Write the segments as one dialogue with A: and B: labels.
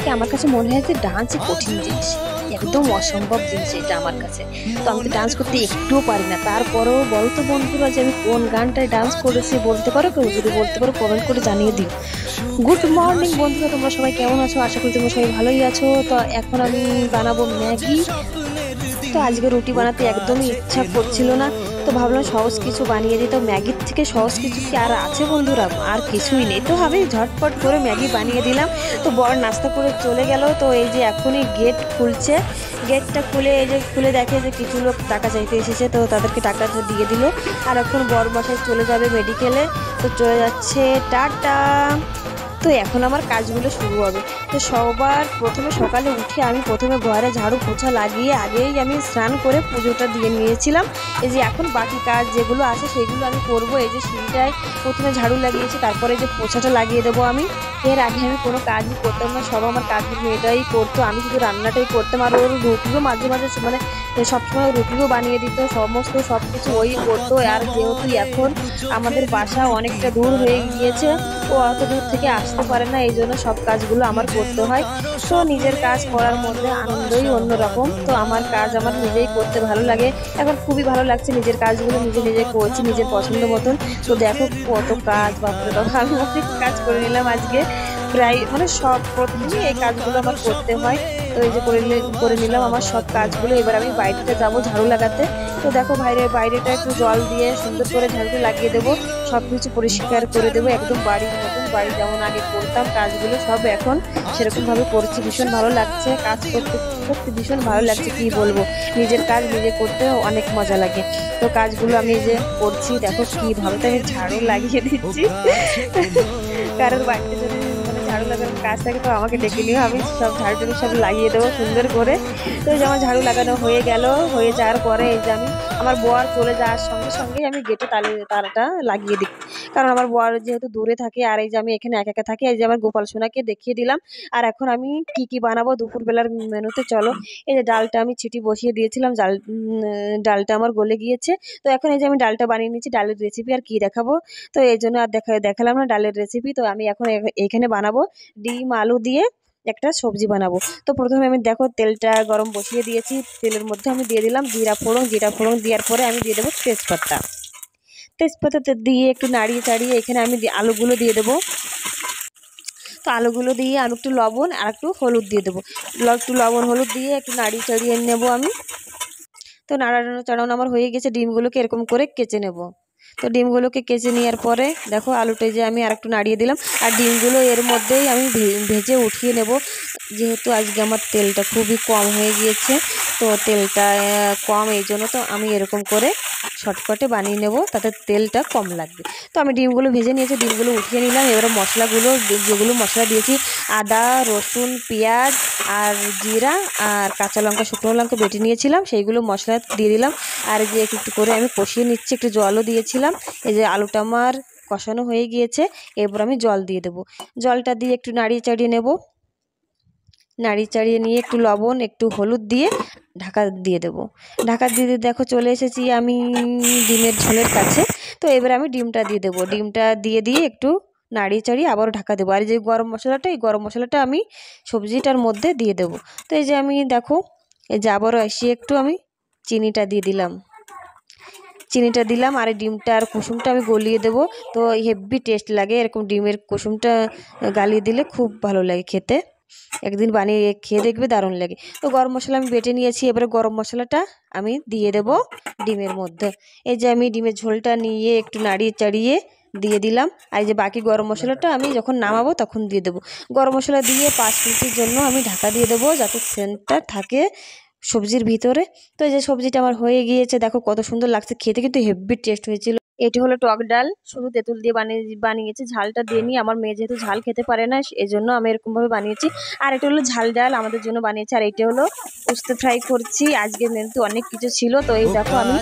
A: থেকে আমার কাছে মনে হয় যে ডান্স কঠিন জিনিস, একদম অসম্ভব জিনিস এটা আমার কাছে। তো আমি তো ডান্স করতে একটুও পারি না, তারপরেও বলো তো বন্ধুরা যে আমি কোন গানটায় ডান্স করেছি বলতে পারো কেউ? যদি বলতে পারো কমেন্ট করে জানিয়ে দিও। গুড মর্নিং বন্ধুরা, তোমরা সবাই কেমন আছো? আশা করি তোমরা সবাই ভালোই আছো। তো এখন আমি বানাবো ম্যাগি। তো আজকে রুটি বানাতে একদমই ইচ্ছা করছিল না, তো ভাবলাম সহজ কিছু বানিয়ে দিই। তো ম্যাগির থেকে সহজ কিছু কি আর আছে বন্ধুরা? আর কিছুই নেই। তো আমি ঝটপট করে ম্যাগি বানিয়ে দিলাম। তো বর নাস্তা করে চলে গেল। তো এই যে এখনই গেট খুলছে, গেটটা খুলে এই যে খুলে দেখে যে কিছু লোক টাকা চাইতে এসেছে, তো তাদেরকে টাকাটা দিয়ে দিল। আর এখন বর বাসায় চলে যাবে মেডিকেলে, তো চলে যাচ্ছে। টাটা। তো এখন আমার কাজগুলো শুরু হবে। তো সবার প্রথমে সকালে উঠে আমি প্রথমে ঘরে ঝাড়ু পোছা লাগিয়ে আগেই আমি স্নান করে পুজোটা দিয়ে নিয়েছিলাম। এই যে এখন বাকি কাজ যেগুলো আছে সেগুলো আমি করব। এই যে সিঁড়িটায় প্রথমে ঝাড়ু লাগিয়েছি, তারপরে যে পোছাটা লাগিয়ে দেবো আমি। এর আগে আমি কোনো কাজই করতাম না, সব আমার কাজের মেয়েটাই করতো, আমি শুধু রান্নাটাই করতাম। আর ওর রুটিও মাঝে মাঝে মানে সবসময় রুটিও বানিয়ে দিত, সমস্ত সব কিছু ওই করতো। আর যেহেতু এখন আমাদের বাসা অনেকটা দূর হয়ে গিয়েছে, ও অত দূর থেকে আসতে পারে না, এই জন্য সব কাজগুলো আমার করতে হয়। তো নিজের কাজ করার মধ্যে আনন্দই অন্যরকম। তো আমার কাজ আমার নিজেই করতে ভালো লাগে, এখন খুবই ভালো লাগছে। নিজের কাজগুলো নিজে নিজে করছি নিজের পছন্দ মতন। তো দেখো কত কাজ, বাপরে বাবা, আমি অনেক কাজ করে নিলাম আজকে। প্রায় মানে সব প্রতিদিনই এই কাজগুলো আমার করতে হয়। তো এই যে করে নিলাম আমার সব কাজগুলো। এবার আমি বাইরেটা যাবো ঝাড়ু লাগাতে। তো দেখো বাইরেটা একটু জল দিয়ে সুন্দর করে ঝাড়ুটা লাগিয়ে দেবো, সব কিছু পরিষ্কার করে দেবো একদম বাড়ির মতন। বাড়ি যেমন আগে করতাম কাজগুলো সব এখন সেরকম ভাবে করছি। ভীষণ ভালো লাগছে কাজ করতে, সত্যি ভীষণ ভালো লাগছে। কি বলবো, নিজের কাজ নিজে করতে অনেক মজা লাগে। তো কাজগুলো আমি যে করছি দেখো কি ভাবে তো আমি ঝাড়ু লাগিয়ে দিচ্ছি। কারোর বাড়িতে যদি মানে ঝাড়ু লাগানোর কাজ থাকে তো আমাকে ডেকে নিও, আমি সব ঝাড়ু টাড়ু সব লাগিয়ে দেবো সুন্দর করে। তো এই যে আমার ঝাড়ু লাগানো হয়ে গেল, হয়ে যাওয়ার পরে এই যে আমি আমার বর চলে যাওয়ার সঙ্গে সঙ্গেই আমি গেটে তালাটা লাগিয়ে দিই, কারণ আমার বর যেহেতু দূরে থাকে আর এই যে আমি এখানে একা একা থাকি। এই যে আমার গোপাল সোনাকে দেখিয়ে দিলাম। আর এখন আমি কি কি বানাবো দুপুরবেলার মেনুতে চলো। এই যে ডালটা আমি ছিটি বসিয়ে দিয়েছিলাম, ডালটা আমার গলে গিয়েছে। তো এখন এই যে আমি ডালটা বানিয়ে নিচ্ছি, ডালের রেসিপি আর কি দেখাবো, তো এই জন্য আর দেখালাম না ডালের রেসিপি। তো আমি এখন এখানে বানাবো ডিম আলু দিয়ে একটা সবজি বানাবো। তো প্রথমে আমি দেখো তেলটা গরম বসিয়ে দিয়েছি, তেলের মধ্যে আমি দিয়ে দিলাম জিরা ফোড়ন দেওয়ার পরে আমি দিয়ে দেবো তেজপাতা দিয়ে একটু নাড়িয়ে চাড়িয়ে এখানে আমি আলুগুলো দিয়ে দেবো। তো আলুগুলো দিয়ে আমি একটু লবণ আর একটু হলুদ দিয়ে দেবো, একটু লবণ হলুদ দিয়ে একটু নাড়িয়ে চাড়িয়ে নেবো আমি। তো নাড়ানো চাড়ানো আমার হয়ে গেছে, ডিমগুলোকে এরকম করে কেচে নেব। তো ডিমগুলোকে কেচে নেওয়ার পরে দেখো আলুটা যে আমি আর একটু নাড়িয়ে দিলাম, আর ডিমগুলো এর মধ্যেই আমি ভেজে উঠিয়ে নেব। যেহেতু আজকে আমার তেলটা খুবই কম হয়ে গিয়েছে, তো তেলটা কম, এই জন্য তো আমি এরকম করে শর্টকাটে বানিয়ে নেব, তাতে তেলটা কম লাগবে। তো আমি ডিমগুলো ভেজে নিয়েছি, ডিমগুলো উঠিয়ে নিলাম। এবারে মশলাগুলো, যেগুলো মশলা দিয়েছি আদা রসুন পেঁয়াজ আর জিরা আর কাঁচা লঙ্কা শুকনো লঙ্কা বেটে নিয়েছিলাম, সেইগুলো মশলা দিয়ে দিলাম। আর যে একটু করে আমি কষিয়ে নিচ্ছি, একটু জলও দিয়েছিলাম। এই যে আলুটা আমার কষানো হয়ে গিয়েছে, এরপর আমি জল দিয়ে দেবো। জলটা দিয়ে একটু নাড়িয়ে চাড়িয়ে নেব, নাড়িয়ে চাড়িয়ে নিয়ে একটু লবণ একটু হলুদ দিয়ে ঢাকা দিয়ে দেবো। ঢাকা দিয়ে দেখো চলে এসেছি আমি ডিমের ঝোলের কাছে। তো এবার আমি ডিমটা দিয়ে দেবো, ডিমটা দিয়ে একটু নাড়িয়ে চাড়িয়ে আবারও ঢাকা দেবো। আর যে গরম মশলাটা, এই গরম মশলাটা আমি সবজিটার মধ্যে দিয়ে দেবো। তো এই যে আমি দেখো এই যে আবারও এসে একটু আমি চিনিটা দিয়ে দিলাম, চিনিটা দিলাম। আর এই ডিমটা আর কুসুমটা আমি গলিয়ে দেবো। তো হেভি টেস্ট লাগে এরকম ডিমের কুসুমটা গালিয়ে দিলে, খুব ভালো লাগে খেতে। একদিন বানিয়ে খেয়ে দেখবে, দারুণ লাগে। তো গরম মশলা আমি বেটে নিয়েছি, এবারে গরম মশলাটা আমি দিয়ে দেবো ডিমের মধ্যে। এই যে আমি ডিমের ঝোলটা নিয়ে একটু নাড়িয়ে চাড়িয়ে দিয়ে দিলাম। আর এই যে বাকি গরম মশলাটা আমি যখন নামাবো তখন দিয়ে দেবো। গরম মশলা দিয়ে 5 মিনিটের জন্য আমি ঢাকা দিয়ে দেবো, যাতে সেন্টটা থাকে সবজির ভিতরে। তো এই যে সবজিটা আমার হয়ে গিয়েছে, দেখো কত সুন্দর লাগছে খেতে, কিন্তু হেভি টেস্ট হয়েছিল। এটি হলো টক ডাল, শুধু তেঁতুল দিয়ে বানিয়েছি, ঝালটা দিয়ে নি। আমার মেয়ে যেহেতু ঝাল খেতে পারে না, এই জন্য আমি এরকম ভাবে বানিয়েছি। আর এটা হলো ঝাল ডাল আমাদের জন্য বানিয়েছি। আর এটা হলো উস্তে ফ্রাই করছি। আজকের মেনুতে অনেক কিছু ছিল। তো এই দেখো আমি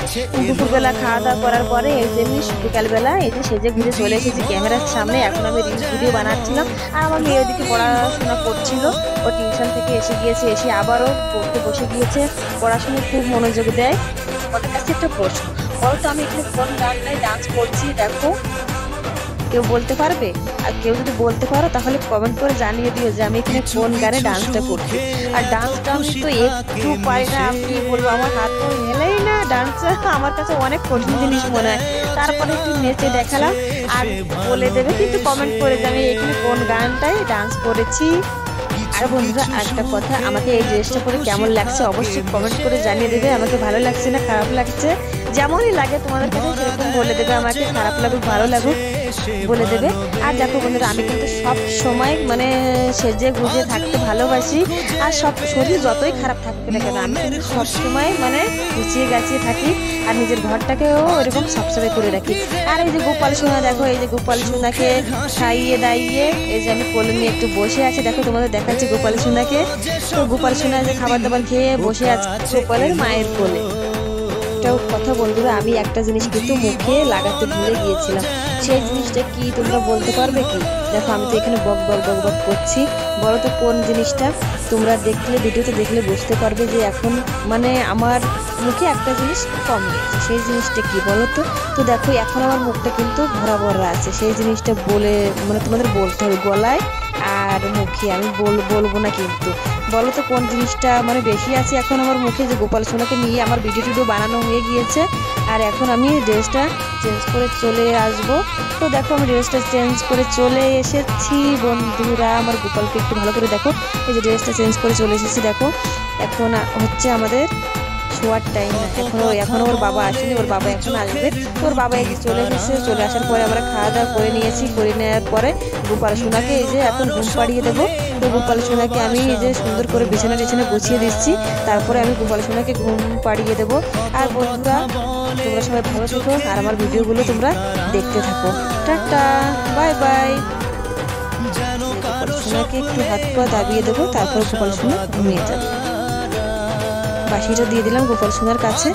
A: দুপুরবেলা খাওয়া দাওয়া করার পরে এই যে আমি বিকালবেলা এই যে সেজে ঘুরে চলে এসেছি ক্যামেরার সামনে। এখন আমি রিলস ভিডিও বানাচ্ছিলাম, আর আমার মেয়ে ওদিকে পড়াশোনা করছিল। ও টিউশন থেকে এসে গিয়েছে, এসে আবারও পড়তে বসে গিয়েছে। পড়াশোনায় খুব মনোযোগ দেয়। ওদের কাছে একটা প্রশ্ন, বলতো আমি এখানে কোন গানটায় ডান্স করছি? দেখো কেউ বলতে পারবে? আর কেউ যদি বলতে পারো তাহলে কমেন্ট করে জানিয়ে দিও যে আমি এখানে কোন গানে ডান্সটা করছি। আর ডান্সটা আমি তো একটু পারি না, আমি কি বলবো, আমার হাত তো হেলেই না। ডান্সটা আমার কাছে অনেক কঠিন জিনিস মনে হয়। তারপরে একটু নেচে দেখালাম। আর বলে দেবে কিন্তু কমেন্ট করে যে আমি এখানে কোন গানটায় ডান্স করেছি। আর বন্ধুরা একটা কথা, আমাকে এই ড্রেসটা পরে কেমন লাগছে অবশ্যই কমেন্ট করে জানিয়ে দেবে। আমাকে ভালো লাগছে না খারাপ লাগছে, যেমনই লাগে তোমাদের কাছে সেরকম বলে দেবে। আমাকে খারাপ লাগুক ভালো লাগুক বলে দেবে। আর দেখো বন্ধুরা, আমি কিন্তু সব সময় মানে সেজে গুজে থাকতে ভালোবাসি। আর সব শরীর যতই খারাপ থাকুক না কেন আমি কিন্তু সব সময় মানে গুছিয়ে গাছিয়ে থাকি। আর নিজের ঘরটাকেও এরকম সাফসাফাই করে রাখি। আর এই যে গোপাল সোনা দেখো, এই যে গোপাল সোনাকে খাইয়ে দাইয়ে এই যে আমি কোলে নিয়ে একটু বসে আছি। দেখো তোমাদের দেখাচ্ছি গোপাল সোনাকে। তো গোপাল সোনা যে খাবার দাবার খেয়ে বসে আছে গোপালের মায়ের কোলে। কথা বন্ধুরা, আমি একটা জিনিস কিন্তু মুখে লাগাতে ভুলে গিয়েছিলাম। সেই জিনিসটা কি তোমরা বলতে পারবে কি? দেখো আমি তো এখানে বক বক বক বক করছি, বলো তো কোন জিনিসটা? তোমরা দেখলে ভিডিওতে দেখলে বুঝতে পারবে যে এখন মানে আমার মুখে একটা জিনিস কম গেছে। সেই জিনিসটা কি বলো তো? তো দেখো এখন আমার মুখটা কিন্তু ভরা ভরা আছে। সেই জিনিসটা বলে মানে তোমাদের বলতে হবে গলায় আর মুখে। আমি বলবো না কিন্তু। বলো তো কোন জিনিসটা মানে বেশি আছে এখন আমার মুখে? যে গোপাল সোনাকে নিয়ে আমার ভিডিও টিডিও বানানো হয়ে গিয়েছে। আর এখন আমি ড্রেসটা চেঞ্জ করে চলে আসব। তো দেখো আমি ড্রেসটা চেঞ্জ করে চলে এসেছি বন্ধুরা। আমার গোপালকে একটু ভালো করে দেখো, এই যে ড্রেসটা চেঞ্জ করে চলে এসেছি। দেখো এখন হচ্ছে আমাদের শোয়ার টাইম না, এখনো ওর বাবা আসেনি, ওর বাবা এখন আসবে। তো ওর বাবা এই যে চলে এসেছে। চলে আসার পরে আমরা খাওয়া দাওয়া করে নিয়েছি। করে নেওয়ার পরে গোপাল সোনাকে এই যে এখন ঘুম পাড়িয়ে দেবো। তো গোপাল সোনাকে আমি এই যে সুন্দর করে বিছানা টিছানা গুছিয়ে দিচ্ছি। তারপরে আমি গোপাল সোনাকে ঘুম পাড়িয়ে দেবো। আর বন্ধুরা তোমরা সবাই ভালো থেকো আর আমার ভিডিওগুলো তোমরা দেখতে থাকো। Tata, bye bye. গোপাল সোনাকে একটু হাত পা দাবিয়ে দেবো, তারপর গোপাল সোনা ঘুমিয়ে যাবে। বাঁশিটা দিয়ে দিলাম গোপাল সোনার কাছে।